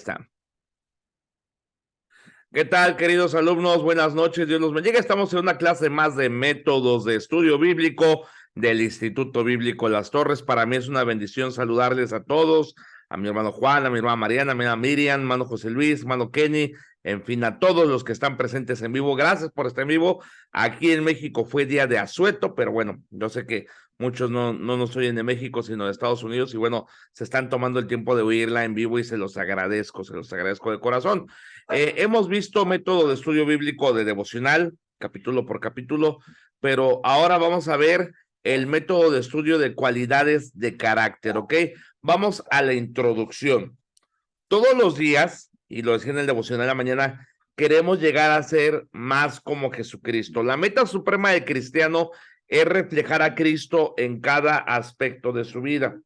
Está. ¿Qué tal, queridos alumnos? Buenas noches, Dios los bendiga. Estamos en una clase más de métodos de estudio bíblico del Instituto Bíblico Las Torres. Para mí es una bendición saludarles a todos, a mi hermano Juan, a mi hermana Mariana, a mi hermana Miriam, hermano José Luis, hermano Kenny, en fin, a todos los que están presentes en vivo. Gracias por estar en vivo. Aquí en México fue día de asueto, pero bueno, yo sé que muchos no nos oyen de México, sino de Estados Unidos, y bueno, se están tomando el tiempo de oírla en vivo y se los agradezco de corazón. Hemos visto método de estudio bíblico de devocional, capítulo por capítulo, pero ahora vamos a ver el método de estudio de cualidades de carácter, ¿ok? Vamos a la introducción. Todos los días, y lo decía en el devocional de la mañana, queremos llegar a ser más como Jesucristo. La meta suprema del cristiano es reflejar a Cristo en cada aspecto de su vida.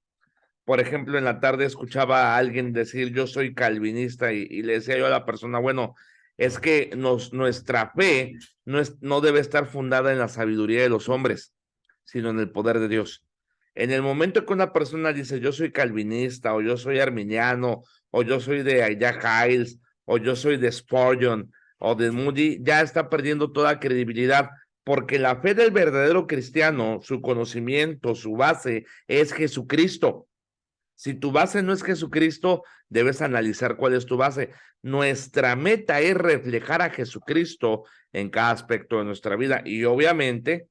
Por ejemplo, en la tarde escuchaba a alguien decir, yo soy calvinista, y le decía yo a la persona, bueno, es que nuestra fe no debe estar fundada en la sabiduría de los hombres, sino en el poder de Dios. En el momento que una persona dice, yo soy calvinista, o yo soy arminiano, o yo soy de Jack Hyles, o yo soy de Spurgeon, o de Moody, ya está perdiendo toda credibilidad, porque la fe del verdadero cristiano, su conocimiento, su base, es Jesucristo. Si tu base no es Jesucristo, debes analizar cuál es tu base. Nuestra meta es reflejar a Jesucristo en cada aspecto de nuestra vida. Y obviamente,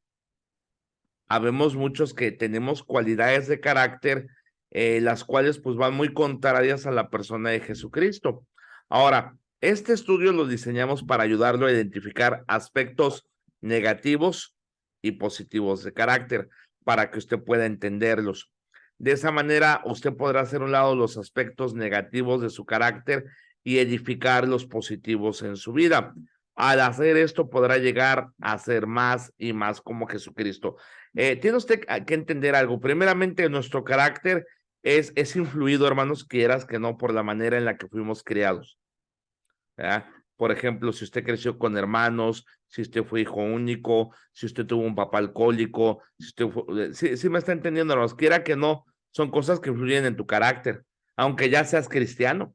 habemos muchos que tenemos cualidades de carácter, las cuales pues van muy contrarias a la persona de Jesucristo. Ahora, este estudio lo diseñamos para ayudarlo a identificar aspectos negativos y positivos de carácter, para que usted pueda entenderlos. De esa manera, usted podrá hacer a un lado los aspectos negativos de su carácter y edificar los positivos en su vida. Al hacer esto, podrá llegar a ser más y más como Jesucristo. Tiene usted que entender algo. Primeramente, nuestro carácter es influido, hermanos, quieras que no, por la manera en la que fuimos criados, ¿verdad? Por ejemplo, si usted creció con hermanos, si usted fue hijo único, si usted tuvo un papá alcohólico, si usted fue, sí me está entendiendo, hermanos, quiera que no, son cosas que influyen en tu carácter, aunque ya seas cristiano,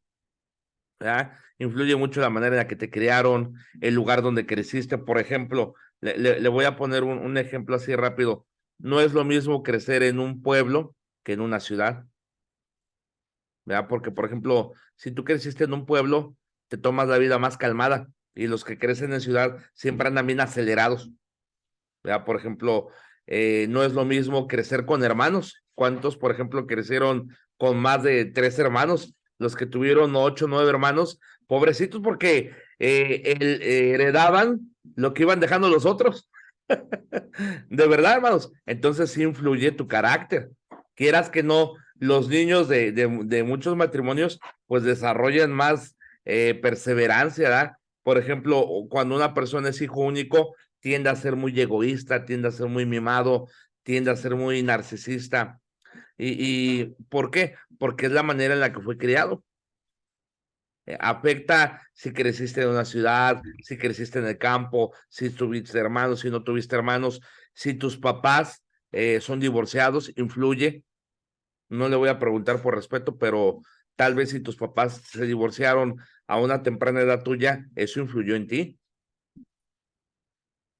¿verdad? Influye mucho la manera en la que te criaron, el lugar donde creciste. Por ejemplo, le voy a poner un ejemplo así rápido. No es lo mismo crecer en un pueblo que en una ciudad, ¿verdad? Porque, por ejemplo, si tú creciste en un pueblo, te tomas la vida más calmada, y los que crecen en ciudad siempre andan bien acelerados, ¿verdad? Por ejemplo, no es lo mismo crecer con hermanos. ¿Cuántos, por ejemplo, crecieron con más de 3 hermanos? Los que tuvieron 8, 9 hermanos, pobrecitos, porque heredaban lo que iban dejando los otros. De verdad, hermanos. Entonces sí influye tu carácter. Quieras que no, los niños de muchos matrimonios pues desarrollan más perseverancia, ¿verdad? Por ejemplo, cuando una persona es hijo único, tiende a ser muy egoísta, tiende a ser muy mimado, tiende a ser muy narcisista. ¿Y por qué? Porque es la manera en la que fue criado. Afecta si creciste en una ciudad, si creciste en el campo, si tuviste hermanos, si no tuviste hermanos, si tus papás son divorciados, influye. No le voy a preguntar por respeto, pero tal vez si tus papás se divorciaron a una temprana edad tuya, eso influyó en ti.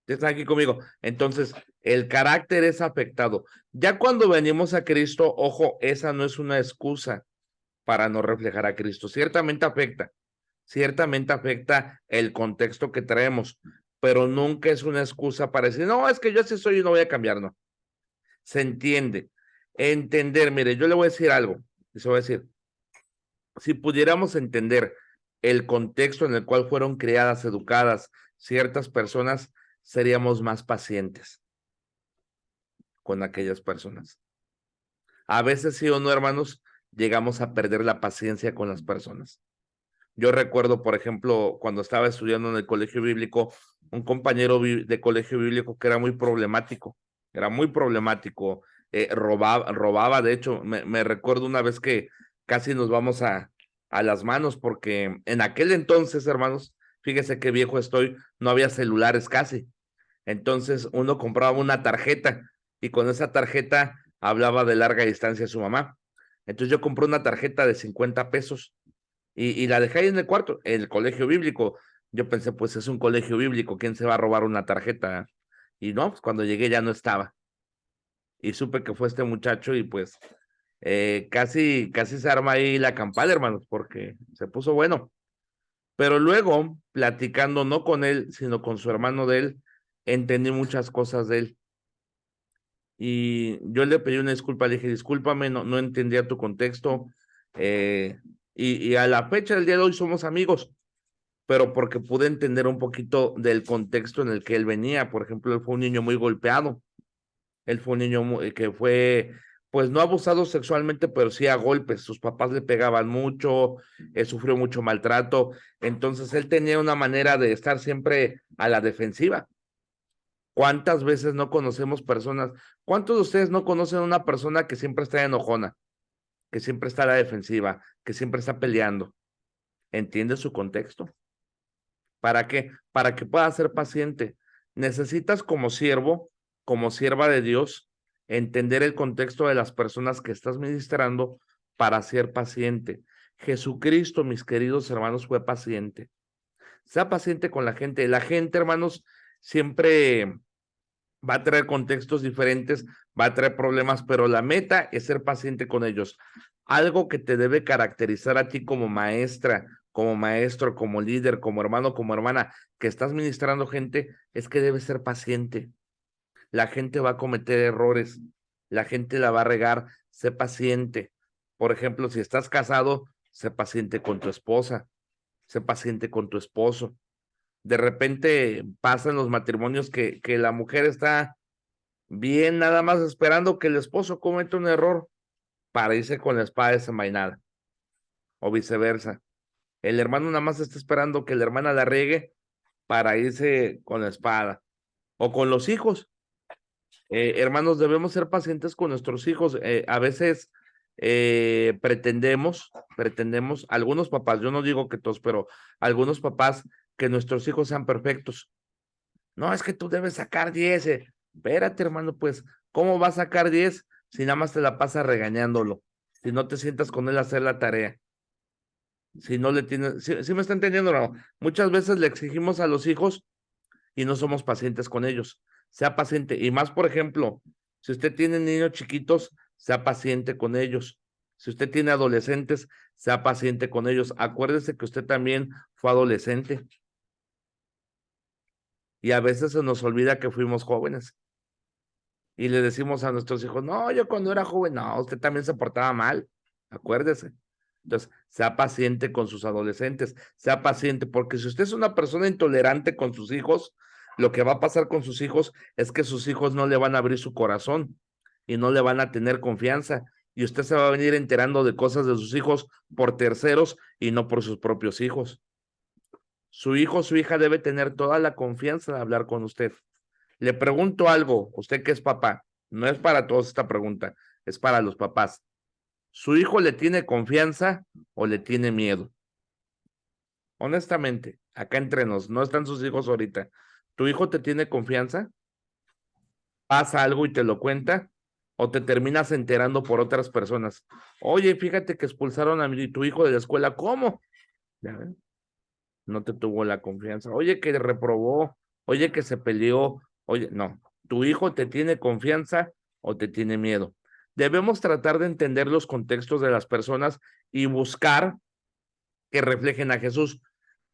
Están aquí conmigo. Entonces, el carácter es afectado. Ya cuando venimos a Cristo, ojo, esa no es una excusa para no reflejar a Cristo. Ciertamente afecta el contexto que traemos, pero nunca es una excusa para decir, no, es que yo así soy y no voy a cambiar, no. Se entiende. Entender, mire, yo le voy a decir algo, y se voy a decir, si pudiéramos entender el contexto en el cual fueron criadas, educadas ciertas personas, seríamos más pacientes con aquellas personas. A veces, sí o no, hermanos, llegamos a perder la paciencia con las personas. Yo recuerdo, por ejemplo, cuando estaba estudiando en el colegio bíblico, un compañero de colegio bíblico que era muy problemático, robaba, de hecho, me recuerdo una vez que casi nos vamos a las manos, porque en aquel entonces, hermanos, fíjese qué viejo estoy, no había celulares casi. Entonces uno compraba una tarjeta, y con esa tarjeta hablaba de larga distancia a su mamá. Entonces yo compré una tarjeta de 50 pesos, y la dejé ahí en el cuarto, en el colegio bíblico. Yo pensé, pues es un colegio bíblico, ¿quién se va a robar una tarjeta? Y no, pues cuando llegué ya no estaba. Y supe que fue este muchacho y pues casi se arma ahí la campal, hermanos, porque se puso bueno. Pero luego, platicando no con él, sino con su hermano de él, entendí muchas cosas de él. Y yo le pedí una disculpa, le dije, discúlpame, no entendía tu contexto. eh, y a la fecha del día de hoy somos amigos, pero porque pude entender un poquito del contexto en el que él venía. Por ejemplo, él fue un niño muy golpeado. Él fue un niño que fue, pues no abusado sexualmente, pero sí a golpes. Sus papás le pegaban mucho, sufrió mucho maltrato. Entonces él tenía una manera de estar siempre a la defensiva. ¿Cuántas veces no conocemos personas? ¿Cuántos de ustedes no conocen a una persona que siempre está enojona, que siempre está a la defensiva, que siempre está peleando? ¿Entiende su contexto? ¿Para qué? Para que pueda ser paciente. Necesitas como siervo, como sierva de Dios, entender el contexto de las personas que estás ministrando para ser paciente. Jesucristo, mis queridos hermanos, fue paciente. Sea paciente con la gente. La gente, hermanos, siempre va a traer contextos diferentes, va a traer problemas, pero la meta es ser paciente con ellos. Algo que te debe caracterizar a ti como maestra, como maestro, como líder, como hermano, como hermana, que estás ministrando gente, es que debes ser paciente. La gente va a cometer errores, la gente la va a regar, sé paciente. Por ejemplo, si estás casado, sé paciente con tu esposa, sé paciente con tu esposo. De repente pasan los matrimonios que la mujer está bien, nada más esperando que el esposo cometa un error para irse con la espada desenvainada, o viceversa. El hermano nada más está esperando que la hermana la riegue para irse con la espada. O con los hijos. Hermanos, debemos ser pacientes con nuestros hijos. A veces pretendemos, algunos papás, yo no digo que todos, pero algunos papás, que nuestros hijos sean perfectos. No, es que tú debes sacar 10. Espérate, hermano, pues, ¿cómo va a sacar 10 si nada más te la pasas regañándolo? Si no te sientas con él a hacer la tarea. Si no le tienes, sí me está entendiendo, no. Muchas veces le exigimos a los hijos y no somos pacientes con ellos. Sea paciente. Y más, por ejemplo, si usted tiene niños chiquitos, sea paciente con ellos. Si usted tiene adolescentes, sea paciente con ellos. Acuérdese que usted también fue adolescente. Y a veces se nos olvida que fuimos jóvenes. Y le decimos a nuestros hijos, no, yo cuando era joven, no, usted también se portaba mal, acuérdese. Entonces, sea paciente con sus adolescentes, sea paciente, porque si usted es una persona intolerante con sus hijos, lo que va a pasar con sus hijos es que sus hijos no le van a abrir su corazón y no le van a tener confianza. Y usted se va a venir enterando de cosas de sus hijos por terceros y no por sus propios hijos. Su hijo o su hija debe tener toda la confianza de hablar con usted. Le pregunto algo, usted que es papá, no es para todos esta pregunta, es para los papás. ¿Su hijo le tiene confianza o le tiene miedo? Honestamente, acá entre nos, no están sus hijos ahorita. ¿Tu hijo te tiene confianza? ¿Pasa algo y te lo cuenta? ¿O te terminas enterando por otras personas? Oye, fíjate que expulsaron a tu hijo de la escuela. ¿Cómo? Ya ven, no te tuvo la confianza. Oye, que reprobó. Oye, que se peleó. Oye, no. ¿Tu hijo te tiene confianza o te tiene miedo? Debemos tratar de entender los contextos de las personas y buscar que reflejen a Jesús.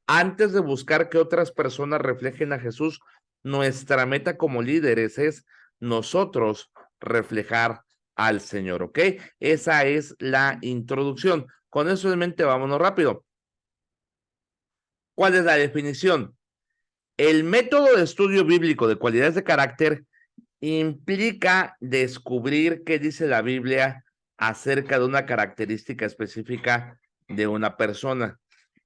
Antes de buscar que otras personas reflejen a Jesús, nuestra meta como líderes es nosotros reflejar al Señor, ¿ok? Esa es la introducción. Con eso en mente, vámonos rápido. ¿Cuál es la definición? El método de estudio bíblico de cualidades de carácter implica descubrir qué dice la Biblia acerca de una característica específica de una persona,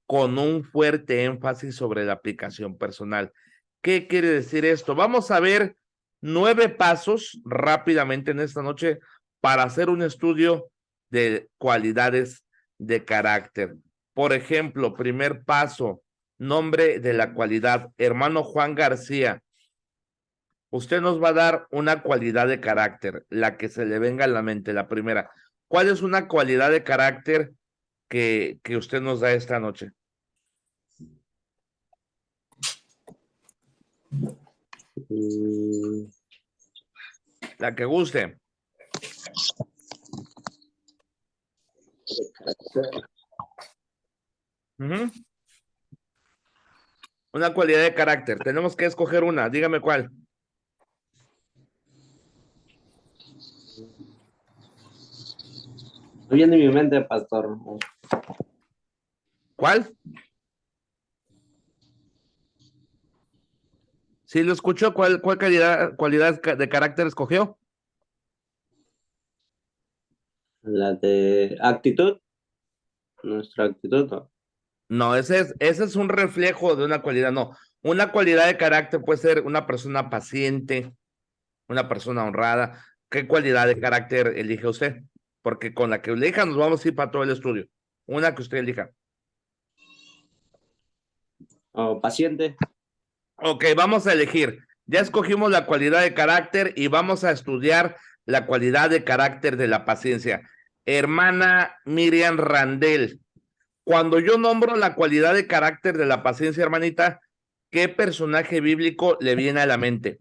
con un fuerte énfasis sobre la aplicación personal. ¿Qué quiere decir esto? Vamos a ver 9 pasos rápidamente en esta noche para hacer un estudio de cualidades de carácter. Por ejemplo, primer paso, nombre de la cualidad. Hermano Juan García, usted nos va a dar una cualidad de carácter, la que se le venga a la mente, la primera. ¿Cuál es una cualidad de carácter que usted nos da esta noche? La que guste. Una cualidad de carácter. Tenemos que escoger una. Dígame cuál. No viene en mi mente, pastor. ¿Cuál? Sí, lo escuchó. ¿Cuál cualidad de carácter escogió? La de actitud. Nuestra actitud, ¿no? No, ese es un reflejo de una cualidad, no. Una cualidad de carácter puede ser una persona paciente, una persona honrada. ¿Qué cualidad de carácter elige usted? Porque con la que elija nos vamos a ir para todo el estudio. Una que usted elija. O paciente. Ok, vamos a elegir. Ya escogimos la cualidad de carácter y vamos a estudiar la cualidad de carácter de la paciencia. Hermana Miriam Randel, cuando yo nombro la cualidad de carácter de la paciencia, hermanita, ¿qué personaje bíblico le viene a la mente?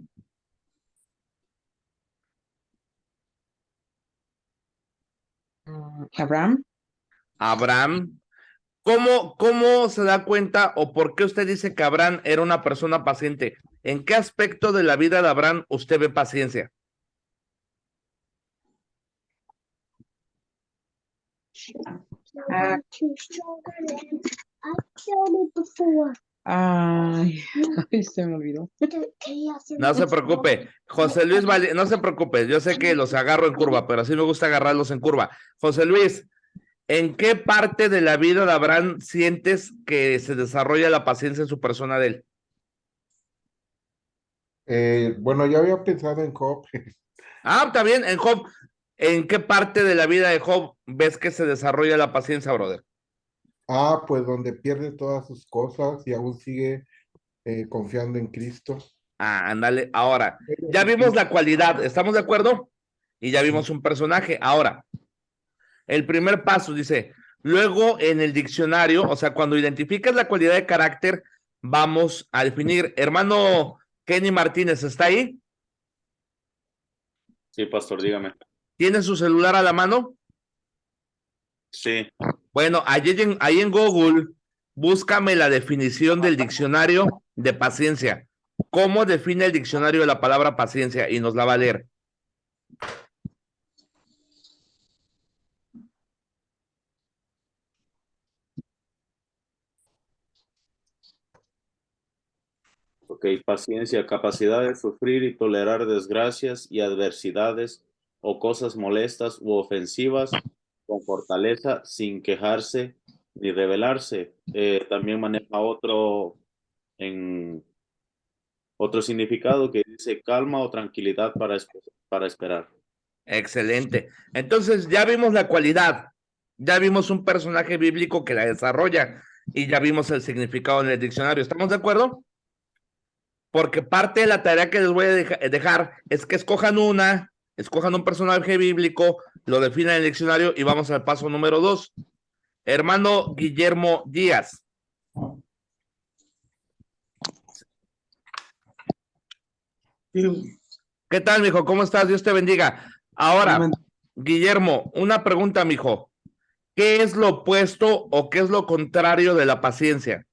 Abraham. Abraham. ¿Cómo se da cuenta o por qué usted dice que Abraham era una persona paciente? ¿En qué aspecto de la vida de Abraham usted ve paciencia? Ay, se me olvidó. No se preocupe, José Luis, no se preocupe, yo sé que los agarro en curva, pero así me gusta agarrarlos en curva. José Luis, ¿en qué parte de la vida de Abraham sientes que se desarrolla la paciencia en su persona de él? Bueno, ya había pensado en Job. Ah, está bien, en Job. ¿En qué parte de la vida de Job ves que se desarrolla la paciencia, brother? Pues donde pierde todas sus cosas y aún sigue confiando en Cristo. Ah, ándale. Ahora, ya vimos la cualidad, ¿estamos de acuerdo? Y ya vimos un personaje. Ahora, el primer paso dice, luego en el diccionario, o sea, cuando identificas la cualidad de carácter, vamos a definir. Hermano Kenny Martínez, ¿está ahí? Sí, pastor, dígame. ¿Tiene su celular a la mano? Sí, Bueno, ahí en Google, búscame la definición del diccionario de paciencia. ¿Cómo define el diccionario la palabra paciencia? Y nos la va a leer. ok. Paciencia, capacidad de sufrir y tolerar desgracias y adversidades o cosas molestas u ofensivas con fortaleza sin quejarse ni rebelarse. También maneja en otro significado que dice calma o tranquilidad para esperar. Excelente. Entonces ya vimos la cualidad, ya vimos un personaje bíblico que la desarrolla y ya vimos el significado en el diccionario. ¿Estamos de acuerdo? Porque parte de la tarea que les voy a dejar es que escojan un personaje bíblico, lo definan en el diccionario y vamos al paso número 2. Hermano Guillermo Díaz. ¿Qué tal, mijo? ¿Cómo estás? Dios te bendiga. Ahora, Guillermo, una pregunta, mijo. ¿Qué es lo opuesto o qué es lo contrario de la paciencia?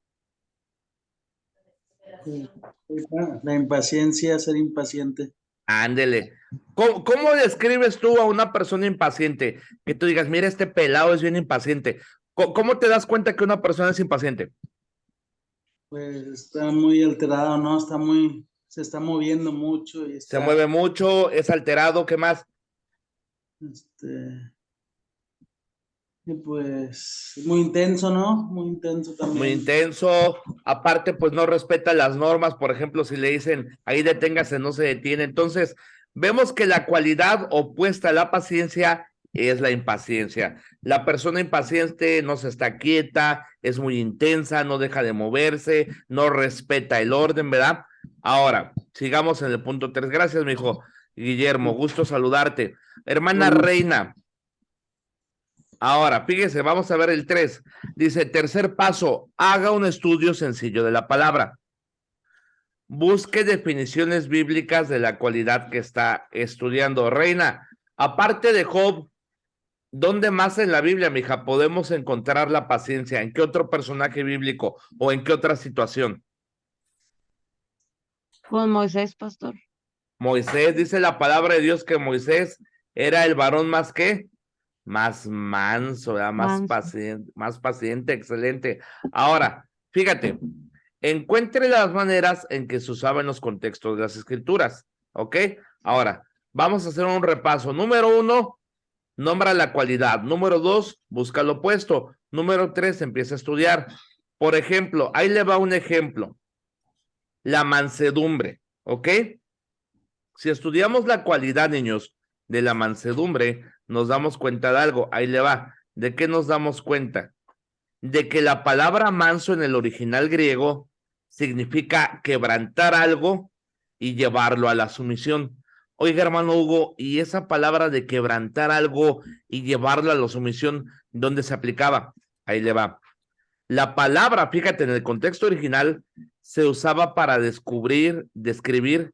La impaciencia, ser impaciente. Ándele. ¿Cómo describes tú a una persona impaciente? Que tú digas, mira, este pelado es bien impaciente. ¿Cómo te das cuenta que una persona es impaciente? Pues está muy alterado, ¿no? Se está moviendo mucho y Se mueve mucho, es alterado, ¿qué más? Y pues muy intenso, ¿no? Muy intenso también. Muy intenso, aparte pues no respeta las normas, por ejemplo, si le dicen ahí deténgase, no se detiene. Entonces, vemos que la cualidad opuesta a la paciencia es la impaciencia. La persona impaciente no se está quieta, es muy intensa, no deja de moverse, no respeta el orden, ¿verdad? Ahora, sigamos en el punto 3. Gracias, mijo. Guillermo, gusto saludarte. Hermana Reina, Ahora, fíjese, vamos a ver el 3. Dice, tercer paso, haga un estudio sencillo de la palabra. Busque definiciones bíblicas de la cualidad que está estudiando. Reina, aparte de Job, ¿dónde más en la Biblia, mija, podemos encontrar la paciencia? ¿En qué otro personaje bíblico o en qué otra situación? Con Moisés, pastor. Moisés, dice la palabra de Dios que Moisés era el varón más ¿qué? Más manso, ¿verdad? Más paciente, excelente. Ahora, fíjate, encuentre las maneras en que se usaba en los contextos de las escrituras, ¿ok? Ahora, vamos a hacer un repaso. Número 1, nombra la cualidad. Número 2, busca lo opuesto. Número 3, empieza a estudiar. Por ejemplo, ahí le va un ejemplo. La mansedumbre, ¿ok? Si estudiamos la cualidad, niños, de la mansedumbre, nos damos cuenta de algo. Ahí le va. ¿De qué nos damos cuenta? De que la palabra manso en el original griego significa quebrantar algo y llevarlo a la sumisión. Oiga, hermano Hugo, ¿y esa palabra de quebrantar algo y llevarlo a la sumisión, dónde se aplicaba? Ahí le va. La palabra, fíjate, en el contexto original, se usaba para describir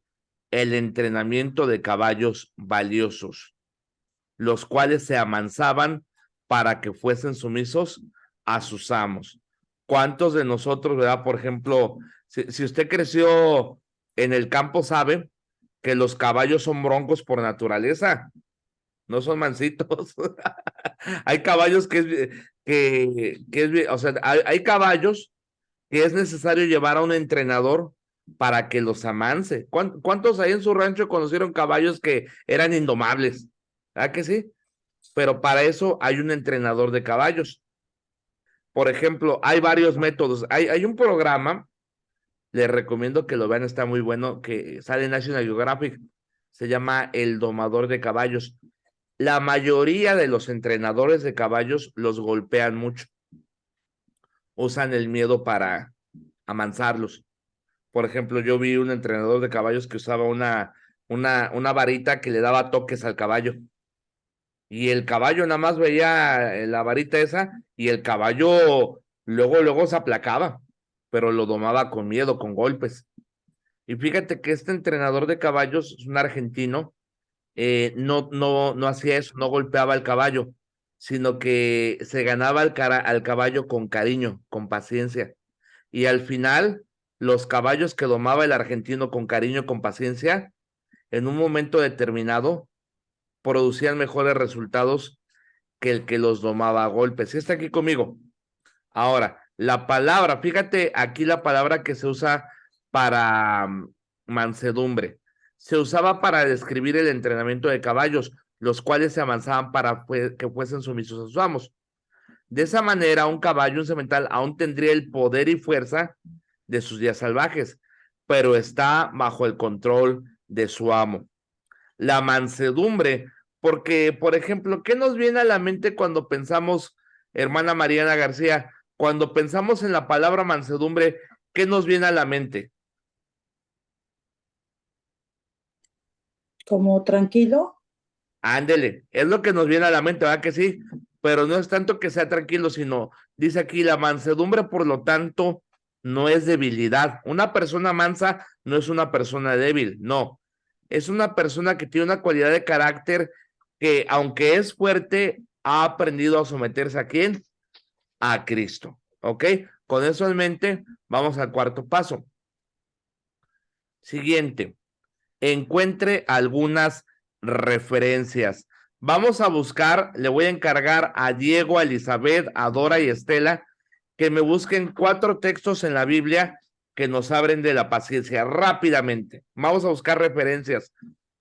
el entrenamiento de caballos valiosos, los cuales se amansaban para que fuesen sumisos a sus amos. ¿Cuántos de nosotros, verdad? Por ejemplo, si usted creció en el campo, sabe que los caballos son broncos por naturaleza, no son mansitos. Hay caballos o sea, hay caballos que es necesario llevar a un entrenador para que los amance. ¿Cuántos ahí en su rancho conocieron caballos que eran indomables? ¿Verdad que sí? Pero para eso hay un entrenador de caballos. Por ejemplo, hay varios métodos. Hay un programa, les recomiendo que lo vean, está muy bueno, que sale en National Geographic, se llama El Domador de Caballos. La mayoría de los entrenadores de caballos los golpean mucho. Usan el miedo para amansarlos. Por ejemplo, yo vi un entrenador de caballos que usaba una varita que le daba toques al caballo. Y el caballo nada más veía la varita esa y el caballo luego se aplacaba, pero lo domaba con miedo, con golpes. Y fíjate que este entrenador de caballos es un argentino, no hacía eso, no golpeaba al caballo, sino que se ganaba al caballo con cariño, con paciencia. Y al final, los caballos que domaba el argentino con cariño, con paciencia, en un momento determinado, producían mejores resultados que el que los domaba a golpes. ¿Sí está aquí conmigo? Ahora, la palabra, fíjate aquí la palabra que se usa para mansedumbre. Se usaba para describir el entrenamiento de caballos, los cuales se avanzaban para que fuesen sumisos a sus amos. De esa manera, un caballo, un semental, aún tendría el poder y fuerza de sus días salvajes, pero está bajo el control de su amo. La mansedumbre, porque, por ejemplo, ¿qué nos viene a la mente cuando pensamos, hermana Mariana García, cuando pensamos en la palabra mansedumbre, ¿qué nos viene a la mente? Como tranquilo. Ándele, es lo que nos viene a la mente, ¿verdad que sí? Pero no es tanto que sea tranquilo, sino, dice aquí, la mansedumbre, por lo tanto, no es debilidad. Una persona mansa no es una persona débil, no. Es una persona que tiene una cualidad de carácter que, aunque es fuerte, ha aprendido a someterse ¿a quién? A Cristo, ¿ok? Con eso en mente, vamos al cuarto paso. Siguiente, encuentre algunas referencias. Vamos a buscar, le voy a encargar a Diego, a Elizabeth, a Dora y Estela que me busquen 4 textos en la Biblia que nos hablen de la paciencia rápidamente. Vamos a buscar referencias.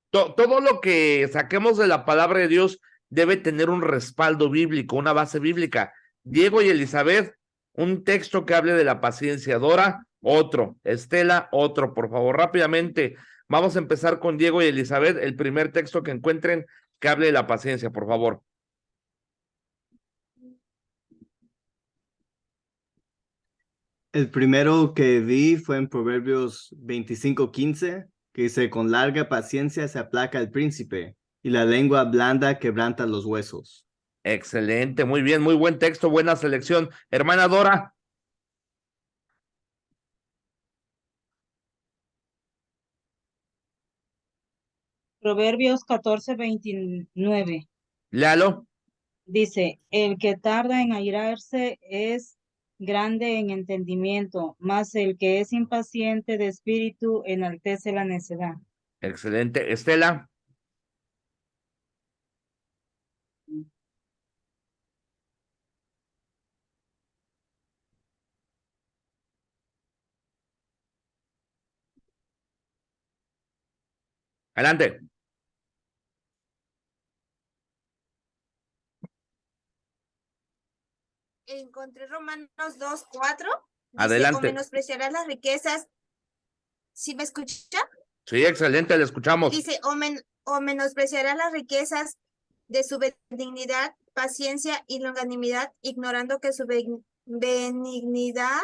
Todo lo que saquemos de la palabra de Dios debe tener un respaldo bíblico, una base bíblica. Diego y Elizabeth, un texto que hable de la paciencia. Dora, otro. Estela, otro. Por favor, rápidamente. Vamos a empezar con Diego y Elizabeth. El primer texto que encuentren que hable de la paciencia, por favor. El primero que vi fue en Proverbios 25:15, que dice, con larga paciencia se aplaca el príncipe, y la lengua blanda quebranta los huesos. Excelente, muy bien, muy buen texto, buena selección. Hermana Dora. Proverbios 14:29 Léalo. dice, el que tarda en airarse es grande en entendimiento, mas el que es impaciente de espíritu enaltece la necedad. Excelente. Estela. Adelante. Encontré Romanos 2:4. Dice, o Adelante. menospreciarás las riquezas. ¿Sí me escucha? Sí, excelente, le escuchamos. Dice, o menospreciarás las riquezas de su benignidad, paciencia y longanimidad, ignorando que su benignidad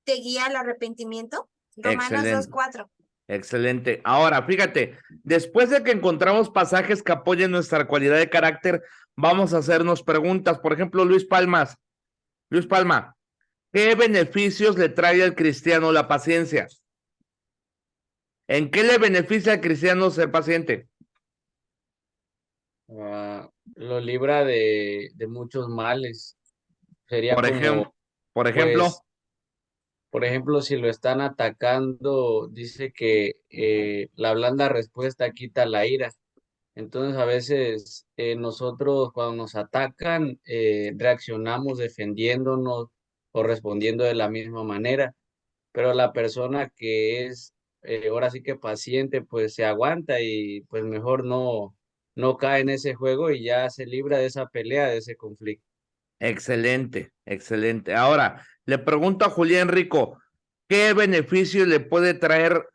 te guía al arrepentimiento. Romanos Excelente. 2:4. Excelente. Ahora, fíjate, después de que encontramos pasajes que apoyen nuestra cualidad de carácter, vamos a hacernos preguntas. Por ejemplo, Luis Palma, ¿qué beneficios le trae al cristiano la paciencia? ¿En qué le beneficia al cristiano ser paciente? Lo libra de muchos males. Sería Por ejemplo, pues, por ejemplo, si lo están atacando, dice que la blanda respuesta quita la ira. Entonces, a veces nosotros cuando nos atacan, reaccionamos defendiéndonos o respondiendo de la misma manera, pero la persona que es ahora sí que paciente, pues se aguanta y pues mejor no cae en ese juego y ya se libra de esa pelea, de ese conflicto. excelente, excelente. Ahora, le pregunto a Julián Rico, ¿qué beneficio le puede traer,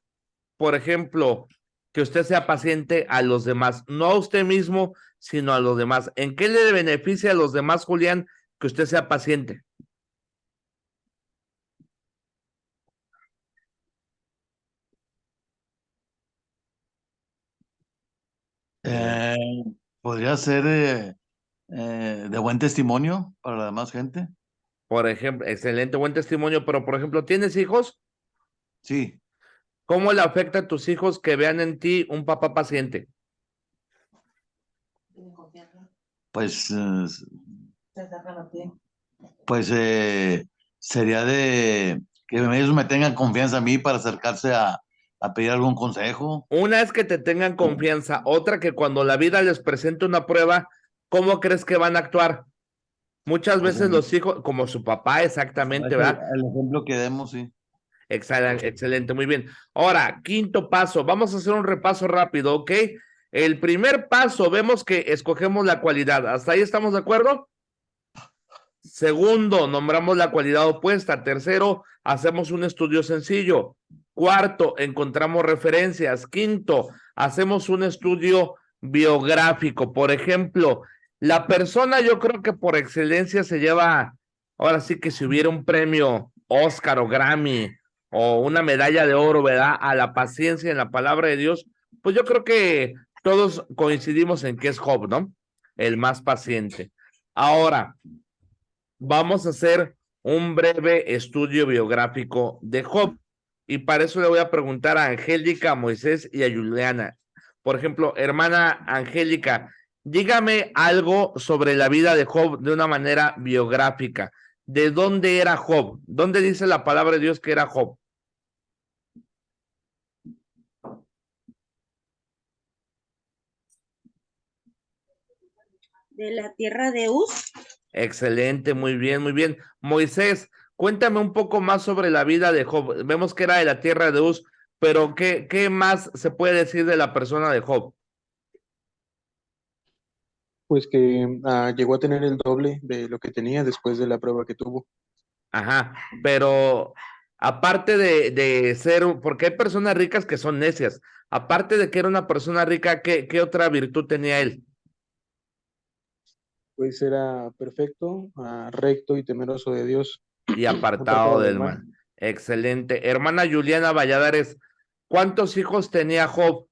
por ejemplo, que usted sea paciente a los demás? No a usted mismo, sino a los demás. ¿En qué le beneficia a los demás, Julián, que usted sea paciente? Eh, Podría ser de buen testimonio para la demás gente. Por ejemplo, excelente, buen testimonio, pero por ejemplo, ¿tienes hijos? Sí, ¿Cómo le afecta a tus hijos que vean en ti un papá paciente? pues, pues sería de que ellos me tengan confianza a mí para acercarse a pedir algún consejo. Una es que te tengan confianza, otra que cuando la vida les presente una prueba, ¿cómo crees que van a actuar? Muchas Pues, veces los hijos, como su papá exactamente, ¿verdad? el ejemplo que demos, sí. Excelente, excelente, muy bien. Ahora, quinto paso, vamos a hacer un repaso rápido, ¿ok? El primer paso, vemos que escogemos la cualidad. ¿Hasta ahí estamos de acuerdo? Segundo, nombramos la cualidad opuesta. Tercero, hacemos un estudio sencillo. Cuarto, encontramos referencias. Quinto, hacemos un estudio biográfico. Por ejemplo, la persona yo creo que por excelencia se lleva, ahora sí que si hubiera un premio Oscar o Grammy o una medalla de oro, ¿verdad? A la paciencia en la palabra de Dios, pues yo creo que todos coincidimos en que es Job, ¿no? El más paciente. Ahora, vamos a hacer un breve estudio biográfico de Job. Y para eso le voy a preguntar a Angélica, a Moisés y a Juliana. Por ejemplo, hermana Angélica, dígame algo sobre la vida de Job de una manera biográfica. ¿De dónde era Job? ¿Dónde dice la palabra de Dios que era Job? De la tierra de Uz. Excelente, muy bien, muy bien. Moisés, cuéntame un poco más sobre la vida de Job. Vemos que era de la tierra de Uz, pero ¿qué más se puede decir de la persona de Job? Pues que llegó a tener el doble de lo que tenía después de la prueba que tuvo. Ajá, pero aparte de ser, porque hay personas ricas que son necias, aparte de que era una persona rica, ¿qué otra virtud tenía él? Pues era perfecto, recto y temeroso de Dios. Y apartado del mal. Excelente. Hermana Juliana Valladares, ¿cuántos hijos tenía Job?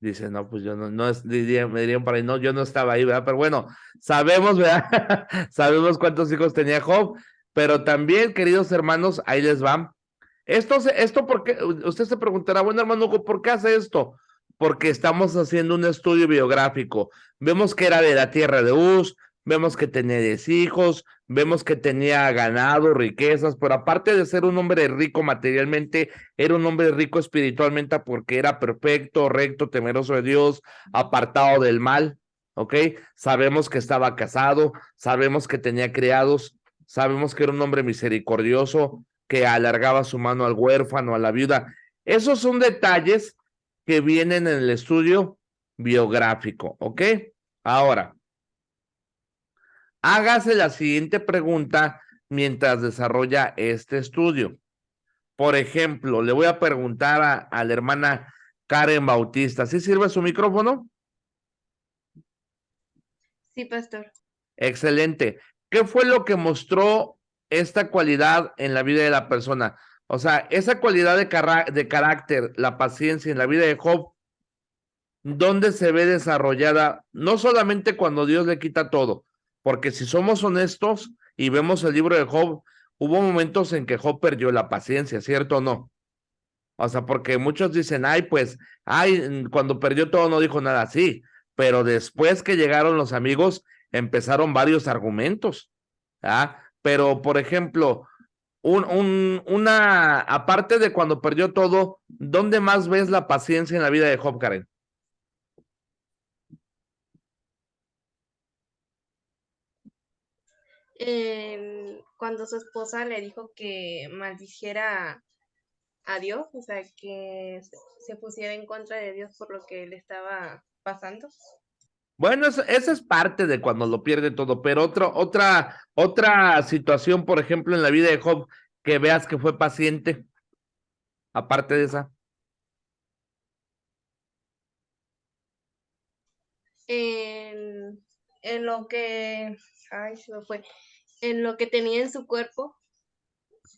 Dice, no, pues yo no me dirían por ahí, no, yo no estaba ahí, ¿verdad? Pero bueno, sabemos, ¿verdad? Sabemos cuántos hijos tenía Job, pero también, queridos hermanos, ahí les va. Esto porque usted se preguntará, bueno, hermano Hugo, ¿por qué hace esto? Porque estamos haciendo un estudio biográfico. Vemos que era de la tierra de Uz, vemos que tenía 10 hijos, vemos que tenía ganado, riquezas, pero aparte de ser un hombre rico materialmente, era un hombre rico espiritualmente porque era perfecto, recto, temeroso de Dios, apartado del mal, ¿ok? Sabemos que estaba casado, sabemos que tenía criados, sabemos que era un hombre misericordioso, que alargaba su mano al huérfano, a la viuda. Esos son detalles que vienen en el estudio biográfico, ¿ok? Ahora, hágase la siguiente pregunta mientras desarrolla este estudio. Por ejemplo, le voy a preguntar a la hermana Karen Bautista, ¿sí sirve su micrófono? Sí, pastor. Excelente. ¿Qué fue lo que mostró esta cualidad en la vida de la persona? O sea, esa cualidad de carácter, la paciencia en la vida de Job, ¿dónde se ve desarrollada? No solamente cuando Dios le quita todo, porque si somos honestos y vemos el libro de Job, hubo momentos en que Job perdió la paciencia, ¿cierto o no? O sea, porque muchos dicen, ay, pues, ay, cuando perdió todo no dijo nada así, pero después que llegaron los amigos, empezaron varios argumentos, ¿ah? Pero, por ejemplo, aparte de cuando perdió todo, ¿dónde más ves la paciencia en la vida de Job, Karen? Cuando su esposa le dijo que maldijera a Dios, o sea, que se pusiera en contra de Dios por lo que le estaba pasando. Bueno, esa es parte de cuando lo pierde todo, pero otra situación, por ejemplo, en la vida de Job, que veas que fue paciente, aparte de esa. En lo que, ay, se me fue, en lo que tenía en su cuerpo.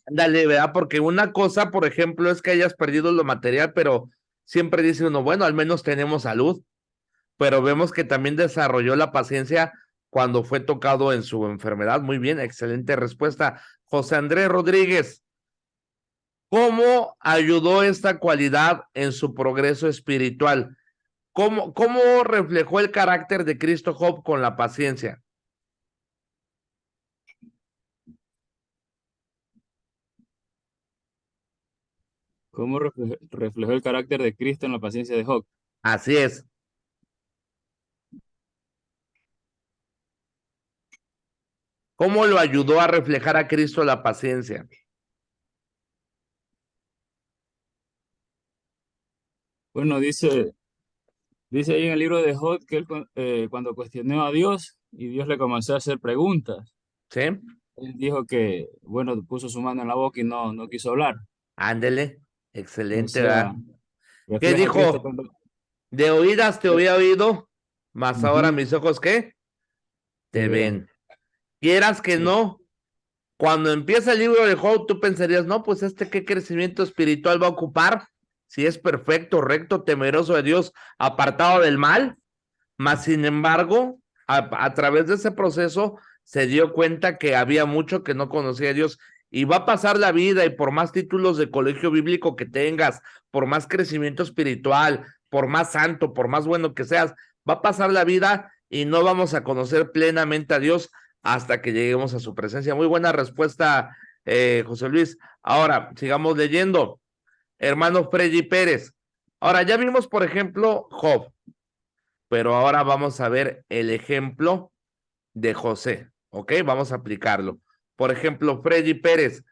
Ándale, ¿verdad? Porque una cosa, por ejemplo, es que hayas perdido lo material, pero siempre dice uno, bueno, al menos tenemos salud, pero vemos que también desarrolló la paciencia cuando fue tocado en su enfermedad. Muy bien, excelente respuesta. José Andrés Rodríguez, ¿cómo ayudó esta cualidad en su progreso espiritual? ¿Cómo reflejó el carácter de Cristo Job con la paciencia? ¿Cómo reflejó el carácter de Cristo en la paciencia de Job? Así es. ¿Cómo lo ayudó a reflejar a Cristo la paciencia? Bueno, dice ahí en el libro de Job que él cuando cuestionó a Dios y Dios le comenzó a hacer preguntas, ¿sí? Él dijo que, bueno, puso su mano en la boca y no quiso hablar. Ándele, O excelente, sea, ¿verdad? ¿Qué refleja a Cristo dijo? cuando... De oídas te había oído, mas ahora Ujú, mis ojos, ¿qué? te Te ven. ven. Quieras que Sí. no, cuando empieza el libro de Job, tú pensarías, no, pues qué crecimiento espiritual va a ocupar, si es perfecto, recto, temeroso de Dios, apartado del mal, mas sin embargo, a través de ese proceso se dio cuenta que había mucho que no conocía a Dios y va a pasar la vida y por más títulos de colegio bíblico que tengas, por más crecimiento espiritual, por más santo, por más bueno que seas, va a pasar la vida y no vamos a conocer plenamente a Dios hasta que lleguemos a su presencia. Muy buena respuesta, José Luis. Ahora, sigamos leyendo. Hermano Freddy Pérez. Ahora, ya vimos, por ejemplo, Job, pero ahora vamos a ver el ejemplo de José, ¿ok? Vamos a aplicarlo. Por ejemplo, Freddy Pérez,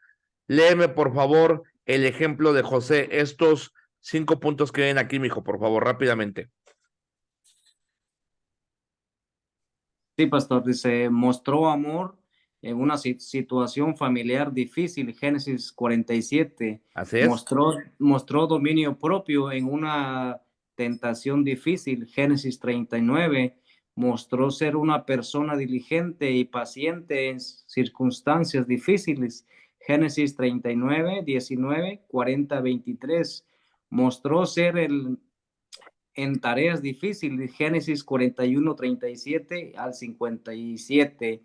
léeme por favor el ejemplo de José, estos 5 puntos que ven aquí, mijo, por favor, rápidamente. Sí, pastor, dice, mostró amor en una situación familiar difícil, Génesis 47. Así es. Mostró dominio propio en una tentación difícil, Génesis 39. Mostró ser una persona diligente y paciente en circunstancias difíciles, Génesis 39, 19, 40, 23. Mostró ser en tareas difíciles, Génesis 41:37 al 57.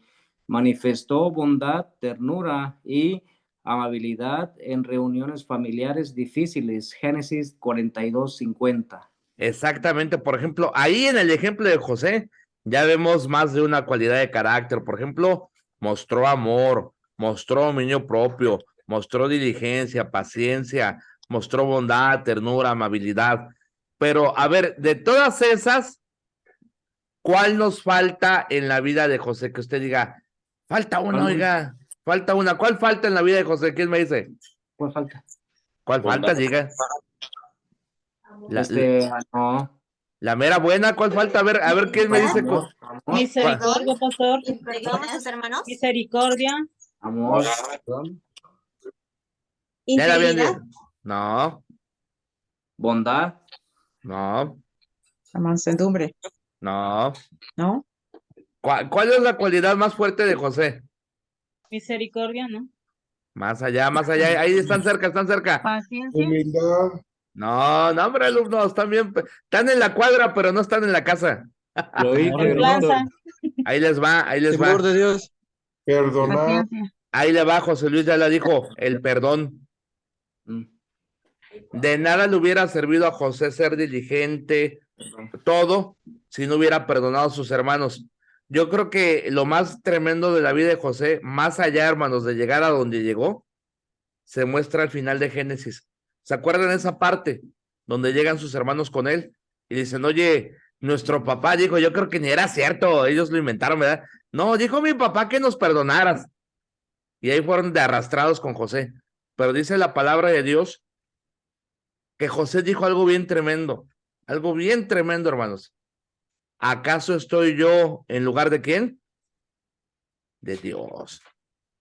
Manifestó bondad, ternura y amabilidad en reuniones familiares difíciles, Génesis 42:50. Exactamente, por ejemplo, ahí en el ejemplo de José, ya vemos más de una cualidad de carácter. Por ejemplo, mostró amor, mostró dominio propio, mostró diligencia, paciencia, mostró bondad, ternura, amabilidad. Pero, a ver, de todas esas, ¿cuál nos falta en la vida de José? Que usted diga, falta una, oiga, falta una. ¿Cuál falta en la vida de José? ¿Quién me dice? ¿Cuál falta? ¿Cuál falta? Diga. No. La mera buena, ¿cuál falta? A ver quién me dice. Amor. Misericordia, pastor. ¿Y perdón a sus hermanos? Misericordia. Amor. Ya la habían Integridad. dicho. No, Bondad. no, La mansedumbre, no. ¿no? ¿Cuál es la cualidad más fuerte de José? Misericordia, ¿no? Más allá, ahí están cerca, están cerca. Paciencia. Humildad. No, no, hombre, alumnos, están bien, están en la cuadra, pero no están en la casa. Lo dije, Templanza. Ahí les va, ahí les va. Temor de Dios. Perdonar. Paciencia. Ahí le va, José Luis ya la dijo, el perdón. De nada le hubiera servido a José ser diligente, todo, si no hubiera perdonado a sus hermanos. Yo creo que lo más tremendo de la vida de José, más allá, hermanos, de llegar a donde llegó, se muestra al final de Génesis. ¿Se acuerdan esa parte donde llegan sus hermanos con él y dicen, oye, nuestro papá dijo, yo creo que ni era cierto, ellos lo inventaron, ¿verdad? No, dijo mi papá que nos perdonaras. Y ahí fueron de arrastrados con José. Pero dice la palabra de Dios que José dijo algo bien tremendo, hermanos. ¿Acaso estoy yo en lugar de quién? De Dios.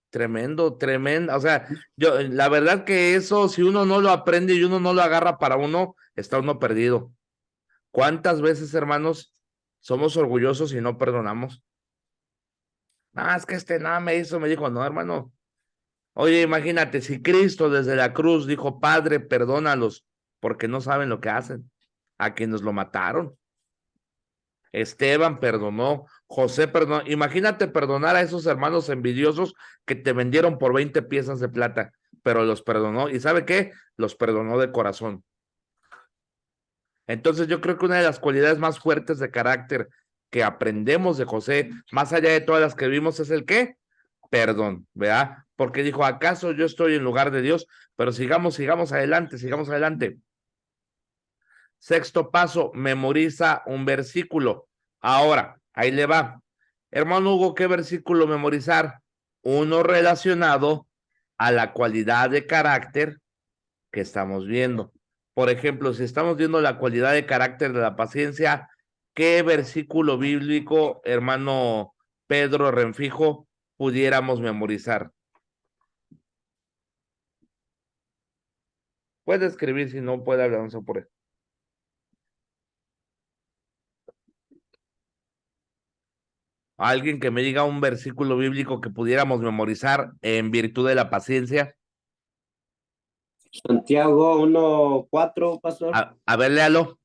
Tremendo, tremendo. O sea, la verdad que eso, si uno no lo aprende y uno no lo agarra para uno, está uno perdido. ¿Cuántas veces, hermanos, somos orgullosos y no perdonamos? Ah, es que nada me hizo, me dijo, no, hermano. Oye, imagínate, si Cristo desde la cruz dijo, Padre, perdónalos, porque no saben lo que hacen, a quienes lo mataron. Esteban perdonó, José perdonó. Imagínate perdonar a esos hermanos envidiosos que te vendieron por 20 piezas de plata, pero los perdonó. ¿Y sabe qué? Los perdonó de corazón. Entonces yo creo que una de las cualidades más fuertes de carácter que aprendemos de José, más allá de todas las que vimos, es el ¿qué? Perdón, ¿verdad? Porque dijo, ¿acaso yo estoy en lugar de Dios? Pero sigamos adelante, sigamos adelante. Sexto paso, memoriza un versículo. Ahora, ahí le va. Hermano Hugo, ¿qué versículo memorizar? Uno relacionado a la cualidad de carácter que estamos viendo. Por ejemplo, si estamos viendo la cualidad de carácter de la paciencia, ¿qué versículo bíblico, hermano Pedro Renfijo, pudiéramos memorizar? Puede escribir, si no puede hablar, no sé por eso. Alguien que me diga un versículo bíblico que pudiéramos memorizar en virtud de la paciencia. Santiago 1:4, pastor. A ver, léalo.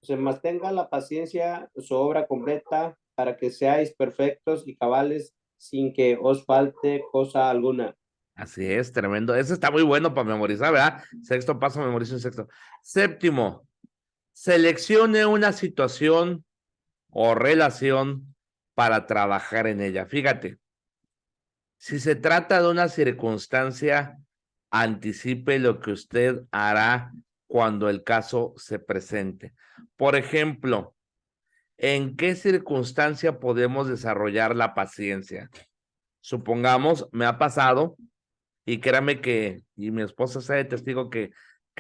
Se mantenga la paciencia su obra completa para que seáis perfectos y cabales sin que os falte cosa alguna. Así es, tremendo. Ese está muy bueno para memorizar, ¿verdad? Sexto paso, memoriza un sexto. Séptimo, seleccione una situación o relación para trabajar en ella. Fíjate, si se trata de una circunstancia, anticipe lo que usted hará cuando el caso se presente. Por ejemplo, ¿en qué circunstancia podemos desarrollar la paciencia? Supongamos, me ha pasado, y créame que, y mi esposa sabe testigo que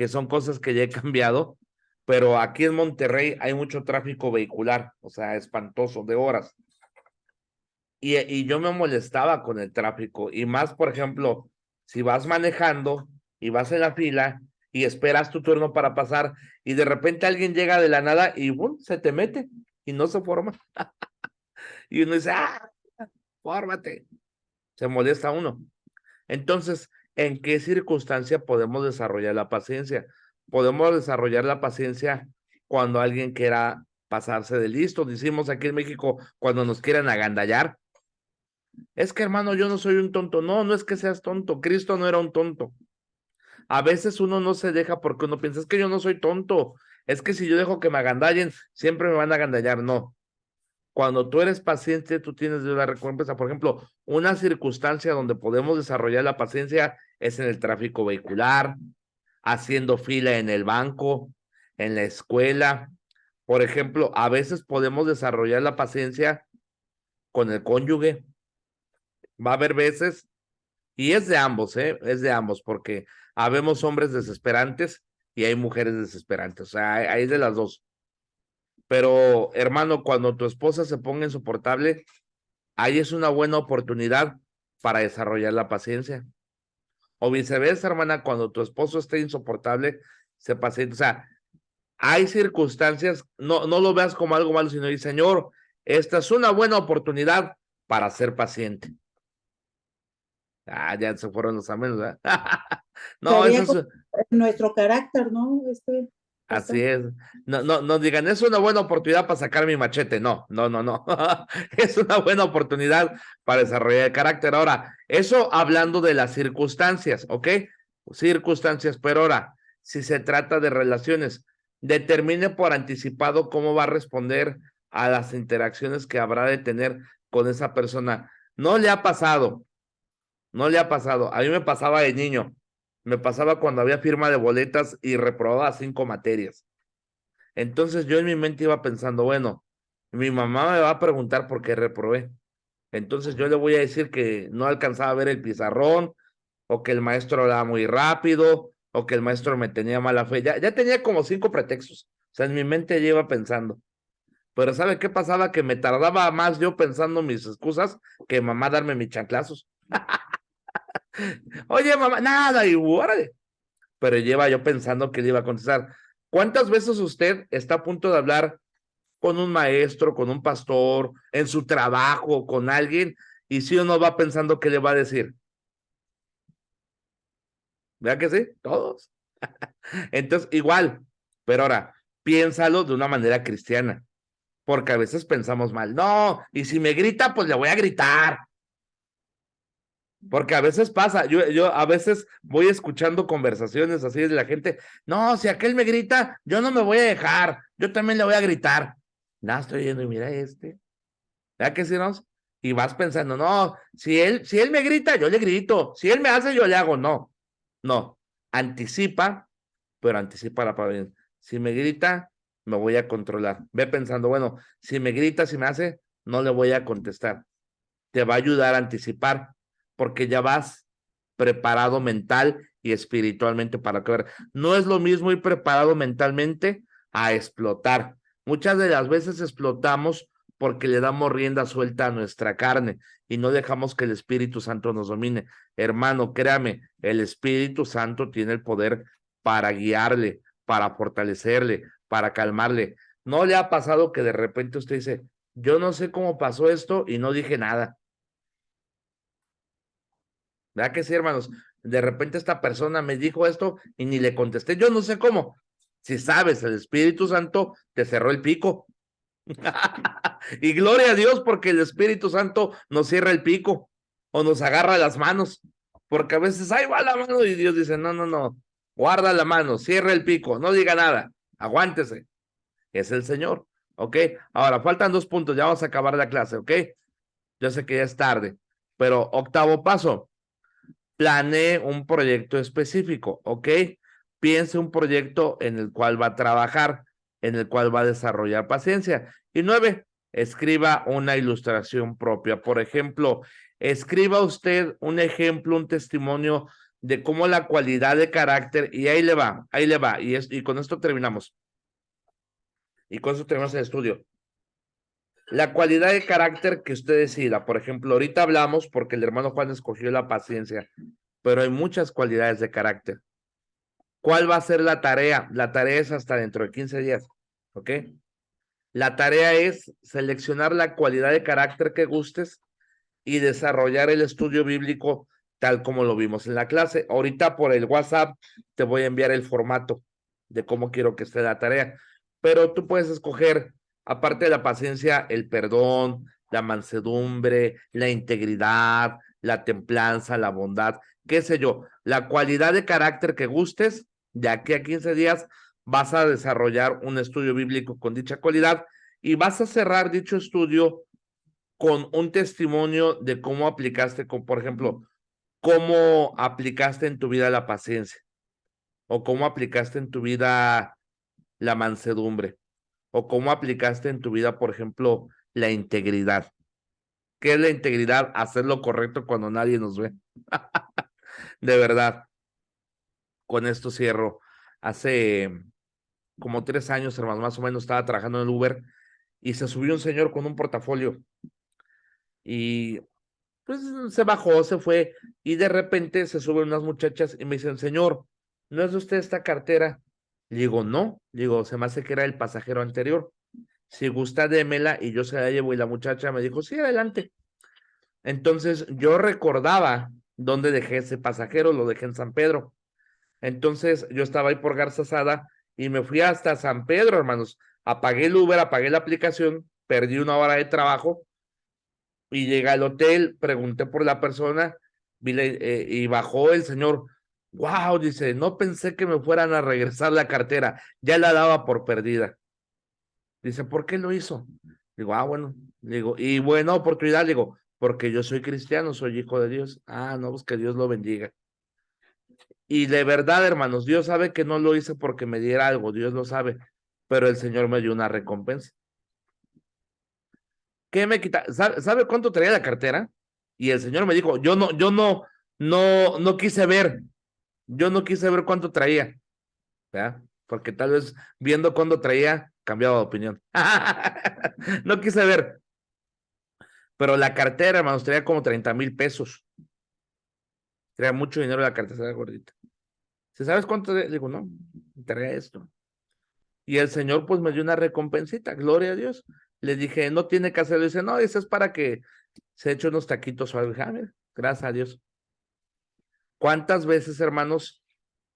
son cosas que ya he cambiado, pero aquí en Monterrey hay mucho tráfico vehicular, o sea, espantoso, de horas. Y yo me molestaba con el tráfico, y más, por ejemplo, si vas manejando y vas en la fila y esperas tu turno para pasar, y de repente alguien llega de la nada y ¡bum!, se te mete y no se forma. Y uno dice, fórmate. Se molesta uno. Entonces, ¿en qué circunstancia podemos desarrollar la paciencia? Podemos desarrollar la paciencia cuando alguien quiera pasarse de listo. Decimos aquí en México, cuando nos quieran agandallar. Es que, hermano, yo no soy un tonto. No, no es que seas tonto. Cristo no era un tonto. A veces uno no se deja porque uno piensa, es que yo no soy tonto. Es que si yo dejo que me agandallen, siempre me van a agandallar. No. Cuando tú eres paciente, tú tienes de la recompensa. Por ejemplo, una circunstancia donde podemos desarrollar la paciencia es en el tráfico vehicular, haciendo fila en el banco, en la escuela. Por ejemplo, a veces podemos desarrollar la paciencia con el cónyuge. Va a haber veces, y es de ambos, es de ambos, porque habemos hombres desesperantes y hay mujeres desesperantes. O sea, hay de las dos. Pero, hermano, cuando tu esposa se ponga insoportable, ahí es una buena oportunidad para desarrollar la paciencia. O viceversa, hermana, cuando tu esposo esté insoportable, se paciente. O sea, hay circunstancias, no lo veas como algo malo, sino, y Señor, esta es una buena oportunidad para ser paciente. Ah, ya se fueron los amenos, ¿verdad? No, Sería eso es... nuestro carácter, ¿no? Así es. No digan, es una buena oportunidad para sacar mi machete. No. Es una buena oportunidad para desarrollar el carácter. Ahora, eso hablando de las circunstancias, ¿ok? Circunstancias, pero ahora, si se trata de relaciones, determine por anticipado cómo va a responder a las interacciones que habrá de tener con esa persona. No le ha pasado. A mí me pasaba de niño. Me pasaba cuando había firma de boletas y reprobaba 5 materias. Entonces yo en mi mente iba pensando, bueno, mi mamá me va a preguntar por qué reprobé. Entonces yo le voy a decir que no alcanzaba a ver el pizarrón, o que el maestro hablaba muy rápido, o que el maestro me tenía mala fe. Ya tenía como 5 pretextos. O sea, en mi mente ya iba pensando. Pero ¿sabe qué pasaba? Que me tardaba más yo pensando mis excusas que mamá darme mis chanclazos. Oye, mamá, nada, y órale. Pero lleva yo pensando que le iba a contestar. ¿Cuántas veces usted está a punto de hablar con un maestro, con un pastor, en su trabajo, con alguien, y si uno va pensando qué le va a decir? ¿Verdad que sí? Todos. Entonces, igual, pero ahora, piénsalo de una manera cristiana, porque a veces pensamos mal. No, y si me grita, pues le voy a gritar. Porque a veces pasa, yo a veces voy escuchando conversaciones así de la gente, no, si aquel me grita, yo no me voy a dejar, yo también le voy a gritar. Nada, estoy yendo y mira ¿verdad que sí, no? Y vas pensando, no, si él me grita, yo le grito, si él me hace, yo le hago, no, anticipa, pero anticipa la palabra. Si me grita, me voy a controlar. Ve pensando, bueno, si me grita, si me hace, no le voy a contestar. Te va a ayudar a anticipar, porque ya vas preparado mental y espiritualmente para que ver. No es lo mismo ir preparado mentalmente a explotar. Muchas de las veces explotamos porque le damos rienda suelta a nuestra carne y no dejamos que el Espíritu Santo nos domine. Hermano, créame, el Espíritu Santo tiene el poder para guiarle, para fortalecerle, para calmarle. ¿No le ha pasado que de repente usted dice, yo no sé cómo pasó esto y no dije nada? ¿Verdad que sí, hermanos? De repente esta persona me dijo esto y ni le contesté. Yo no sé cómo. Si sabes, el Espíritu Santo te cerró el pico. Y gloria a Dios porque el Espíritu Santo nos cierra el pico o nos agarra las manos. Porque a veces ahí va la mano y Dios dice, no. Guarda la mano, cierra el pico, no diga nada, aguántese. Es el Señor, ¿ok? Ahora, faltan 2 puntos, ya vamos a acabar la clase, ¿ok? Yo sé que ya es tarde, pero 8º paso. Planee un proyecto específico, ¿ok? Piense un proyecto en el cual va a trabajar, en el cual va a desarrollar paciencia. Y 9, escriba una ilustración propia. Por ejemplo, escriba usted un ejemplo, un testimonio de cómo la cualidad de carácter, y ahí le va, y con esto terminamos. Y con eso terminamos el estudio. La cualidad de carácter que usted decida, por ejemplo, ahorita hablamos porque el hermano Juan escogió la paciencia, pero hay muchas cualidades de carácter. ¿Cuál va a ser la tarea? La tarea es hasta dentro de 15 días, ¿ok? La tarea es seleccionar la cualidad de carácter que gustes y desarrollar el estudio bíblico tal como lo vimos en la clase. Ahorita por el WhatsApp te voy a enviar el formato de cómo quiero que esté la tarea. pero tú puedes escoger, aparte de la paciencia, el perdón, la mansedumbre, la integridad, la templanza, la bondad, qué sé yo, la cualidad de carácter que gustes. De aquí a 15 días vas a desarrollar un estudio bíblico con dicha cualidad y vas a cerrar dicho estudio con un testimonio de cómo aplicaste, por ejemplo, cómo aplicaste en tu vida la paciencia, o cómo aplicaste en tu vida la mansedumbre, o cómo aplicaste en tu vida, por ejemplo, la integridad. ¿Qué es la integridad? Hacer lo correcto cuando nadie nos ve. De verdad. Con esto cierro. Hace como 3 años, hermano, más o menos, estaba trabajando en el Uber y se subió un señor con un portafolio y pues se bajó, se fue y de repente se suben unas muchachas y me dicen, señor, ¿no es de usted esta cartera? Le digo, no, le digo, se me hace que era el pasajero anterior. Si gusta, démela y yo se la llevo. Y la muchacha me dijo, sí, adelante. Entonces yo recordaba dónde dejé ese pasajero, lo dejé en San Pedro. Entonces yo estaba ahí por Garzazada y me fui hasta San Pedro, hermanos. Apagué el Uber, apagué la aplicación, perdí 1 hora de trabajo y llegué al hotel, pregunté por la persona y bajó el señor. Wow, dice, no pensé que me fueran a regresar la cartera, ya la daba por perdida. Dice, ¿por qué lo hizo? Digo, bueno, digo, y buena oportunidad, digo, porque yo soy cristiano, soy hijo de Dios. No, pues que Dios lo bendiga. Y de verdad, hermanos, Dios sabe que no lo hice porque me diera algo, Dios lo sabe, pero el Señor me dio una recompensa. ¿Qué me quita? ¿Sabe cuánto traía la cartera? Y el Señor me dijo, yo no quise ver, yo no quise ver cuánto traía, ¿verdad? Porque tal vez viendo cuánto traía, cambiaba de opinión. No quise ver. Pero la cartera, hermanos, traía como 30,000 pesos. Traía mucho dinero la cartera gordita. ¿Sabes cuánto? Digo, no, traía esto. Y el Señor pues me dio una recompensita, gloria a Dios. Le dije, no tiene que hacerlo. Dice, no, eso es para que se eche unos taquitos o algo. Dije, gracias a Dios. ¿Cuántas veces, hermanos,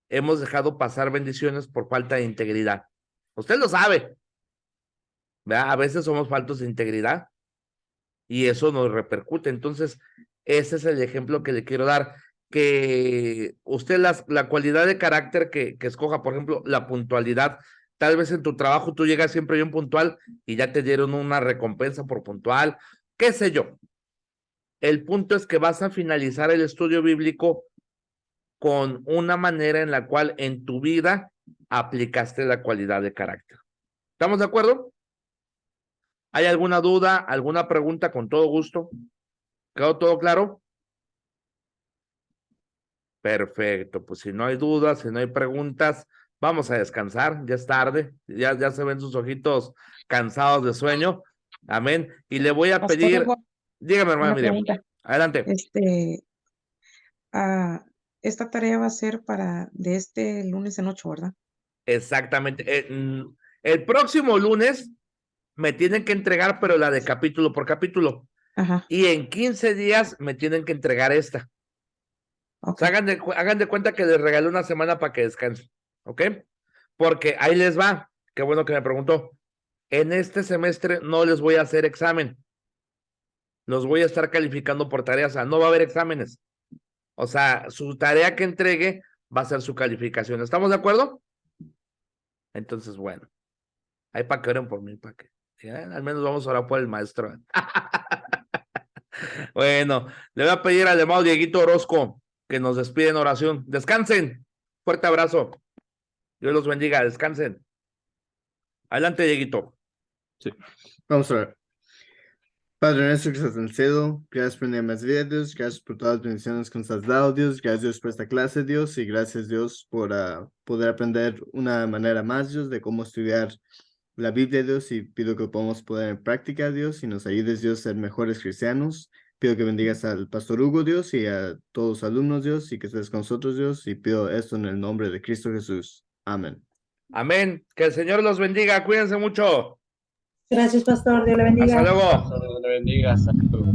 hemos dejado pasar bendiciones por falta de integridad? Usted lo sabe, ¿verdad? A veces somos faltos de integridad y eso nos repercute. Entonces, ese es el ejemplo que le quiero dar, que usted la cualidad de carácter que escoja, por ejemplo, la puntualidad. Tal vez en tu trabajo tú llegas siempre bien puntual y ya te dieron una recompensa por puntual, qué sé yo. El punto es que vas a finalizar el estudio bíblico con una manera en la cual en tu vida aplicaste la cualidad de carácter. ¿Estamos de acuerdo? ¿Hay alguna duda, alguna pregunta? Con todo gusto. ¿Quedó todo claro? Perfecto, pues si no hay dudas, si no hay preguntas, vamos a descansar, ya es tarde, ya se ven sus ojitos cansados de sueño, amén, y le voy a Pastor pedir, Hugo, dígame hermano una Miriam, pregunta. adelante. Esta tarea va a ser de este lunes en 8, ¿verdad? Exactamente, el próximo lunes me tienen que entregar, pero la de capítulo por capítulo, y en 15 días me tienen que entregar esta. O sea, hagan de cuenta que les regalé una semana para que descansen, ¿ok? Porque ahí les va, qué bueno que me preguntó. En este semestre no les voy a hacer examen. Los voy a estar calificando por tareas, o sea, no va a haber exámenes. O sea, su tarea que entregue va a ser su calificación. ¿Estamos de acuerdo? Entonces, bueno, ahí para que oren por mí, para que al menos vamos a orar por el maestro. Bueno, le voy a pedir al hermano Dieguito Orozco que nos despide en oración. Descansen. Fuerte abrazo. Dios los bendiga. Descansen. Adelante, Dieguito. Sí. Vamos a ver. Padre nuestro que estás en el cielo, gracias por el más vida, Dios, gracias por todas las bendiciones que nos has dado, Dios, gracias Dios por esta clase, Dios, y gracias Dios por poder aprender una manera más, Dios, de cómo estudiar la Biblia, Dios, y pido que podamos poner en práctica, Dios, y nos ayudes, Dios, a ser mejores cristianos. Pido que bendigas al Pastor Hugo, Dios, y a todos los alumnos, Dios, y que estés con nosotros, Dios, y pido esto en el nombre de Cristo Jesús. Amén. Amén. Que el Señor los bendiga. Cuídense mucho. Gracias, pastor. Dios le bendiga. Hasta luego. Dios le bendiga. Hasta luego.